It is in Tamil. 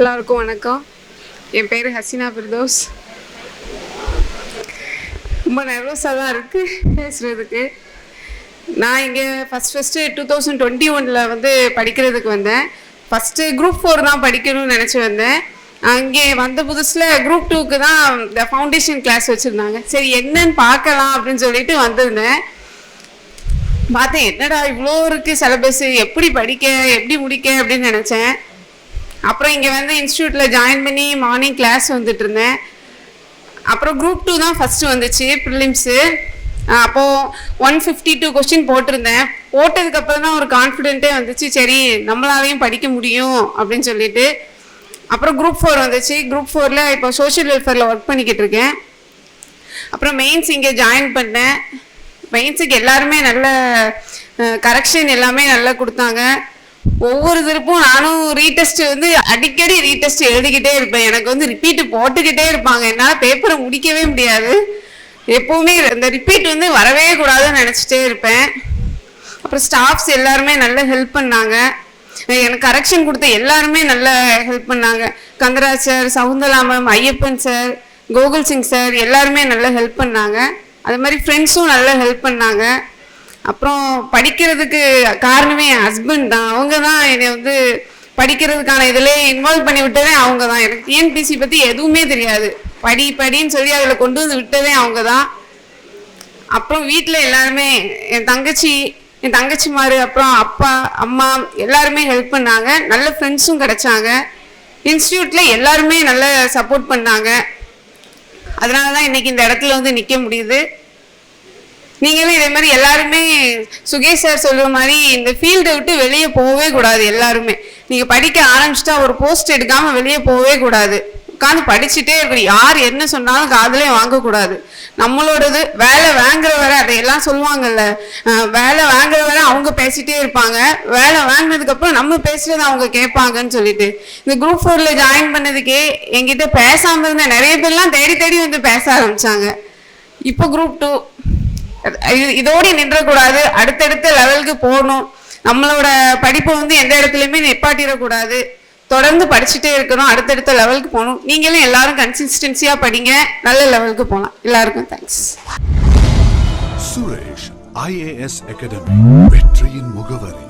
எல்லாருக்கும் வணக்கம். என் பேர் ஹசீனா ஃபிர்தௌஸ். ரொம்ப நர்வஸாக தான் இருக்குது பேசுகிறதுக்கு. நான் இங்கே ஃபஸ்ட்டு 2021 வந்து படிக்கிறதுக்கு வந்தேன். ஃபஸ்ட்டு குரூப் 4 தான் படிக்கணும்னு நினச்சி வந்தேன். அங்கே வந்த புதுசில் குரூப் 2க்கு தான் இந்த ஃபவுண்டேஷன் கிளாஸ் வச்சுருந்தாங்க. சரி என்னன்னு பார்க்கலாம் அப்படின்னு சொல்லிட்டு வந்திருந்தேன். பார்த்தேன் என்னடா இவ்வளோ இருக்குது சிலபஸ், எப்படி படிக்க எப்படி முடிக்க அப்படின்னு நினச்சேன். அப்புறம் இங்கே வந்து இன்ஸ்டியூட்டில் ஜாயின் பண்ணி மார்னிங் கிளாஸ் வந்துட்டு இருந்தேன். அப்புறம் குரூப் 2 தான் ஃபஸ்ட்டு வந்துச்சு ப்ரிலிம்ஸு. அப்போது 152 கொஸ்டின் போட்டிருந்தேன். போட்டதுக்கப்புறம் தான் ஒரு கான்ஃபிடென்ட்டே வந்துச்சு, சரி நம்மளாலையும் படிக்க முடியும் அப்படின்னு சொல்லிட்டு. அப்புறம் குரூப் 4 வந்துச்சு. குரூப் 4ல் இப்போ சோஷியல் வெல்ஃபேரில் ஒர்க் பண்ணிக்கிட்டு இருக்கேன். அப்புறம் மெயின்ஸ் இங்கே ஜாயின் பண்ணேன். மெயின்ஸுக்கு எல்லாருமே நல்ல கரெக்ஷன் எல்லாமே நல்லா கொடுத்தாங்க. ஒவ்வொரு திருப்பும் நானும் ரீடெஸ்ட் வந்து அடிக்கடி ரீடெஸ்ட் எழுதிக்கிட்டே இருப்பேன். எனக்கு வந்து ரிப்பீட்டு போட்டுக்கிட்டே இருப்பாங்க. என்னால் பேப்பரை முடிக்கவே முடியாது. எப்போவுமே இந்த ரிப்பீட் வந்து வரவே கூடாதுன்னு நினச்சிட்டே இருப்பேன். அப்புறம் ஸ்டாஃப்ஸ் எல்லாருமே நல்ல ஹெல்ப் பண்ணாங்க. எனக்கு கரெக்ஷன் கொடுத்த எல்லாருமே நல்ல ஹெல்ப் பண்ணாங்க. Kandaraj sir, Saundala ma'am, Ayyappan sir, Gokul Singh sir எல்லாருமே நல்ல ஹெல்ப் பண்ணாங்க. அது மாதிரி ஃப்ரெண்ட்ஸும் நல்ல ஹெல்ப் பண்ணாங்க. அப்புறம் படிக்கிறதுக்கு காரணமே என் ஹஸ்பண்ட் தான். அவங்க தான் என்னை வந்து படிக்கிறதுக்கான இதில் இன்வால்வ் பண்ணி விட்டதே அவங்க தான். எனக்கு டிஎன்பிசி பற்றி எதுவுமே தெரியாது. படின்னு சொல்லி அதில் கொண்டு வந்து விட்டதே அவங்க தான். அப்புறம் வீட்டில் எல்லாருமே என் தங்கச்சிமாரு, அப்புறம் அப்பா அம்மா எல்லாருமே ஹெல்ப் பண்ணாங்க. நல்ல ஃப்ரெண்ட்ஸும் கிடைச்சாங்க. இன்ஸ்டியூட்டில் எல்லாருமே நல்ல சப்போர்ட் பண்ணாங்க. அதனால தான் இன்றைக்கி இந்த இடத்துல வந்து நிற்க முடியுது. நீங்களும் இதே மாதிரி எல்லாருமே சுகேஷ் சார் சொல்கிற மாதிரி இந்த ஃபீல்டை விட்டு வெளியே போகவே கூடாது. எல்லாருமே நீங்கள் படிக்க ஆரம்பிச்சிட்டா ஒரு போஸ்ட் எடுக்காமல் வெளியே போகவே கூடாது. உட்காந்து படிச்சுட்டே இருக்கணும். யார் என்ன சொன்னாலும் காதலே வாங்கக்கூடாது. நம்மளோடது வேலை வாங்குற வரை அதையெல்லாம் சொல்லுவாங்கல்ல, வேலை வாங்குற வரை அவங்க பேசிகிட்டே இருப்பாங்க, வேலை வாங்கினதுக்கப்புறம் நம்ம பேசுகிறது அவங்க கேட்பாங்கன்னு சொல்லிட்டு. இந்த குரூப் 4ல் ஜாயின் பண்ணதுக்கே என்கிட்ட பேசாமல் இருந்த நிறைய பேர்லாம் தேடி வந்து பேச ஆரம்பித்தாங்க. இப்போ குரூப் 2 இதோடு நின்றக்கூடாது, அடுத்தடுத்த லெவலுக்கு போகணும். நம்மளோட படிப்பை வந்து எந்த இடத்துலையுமே நிப்பாட்டிடக்கூடாது. தொடர்ந்து படிச்சுட்டே இருக்கணும், அடுத்தடுத்த லெவலுக்கு போகணும். நீங்களும் எல்லாரும் கன்சிஸ்டன்சியாக படிங்க, நல்ல லெவலுக்கு போகலாம். எல்லாருக்கும் தேங்க்ஸ். சுரேஷ் IAS அகாடமி, வெற்றியின் முகவரி.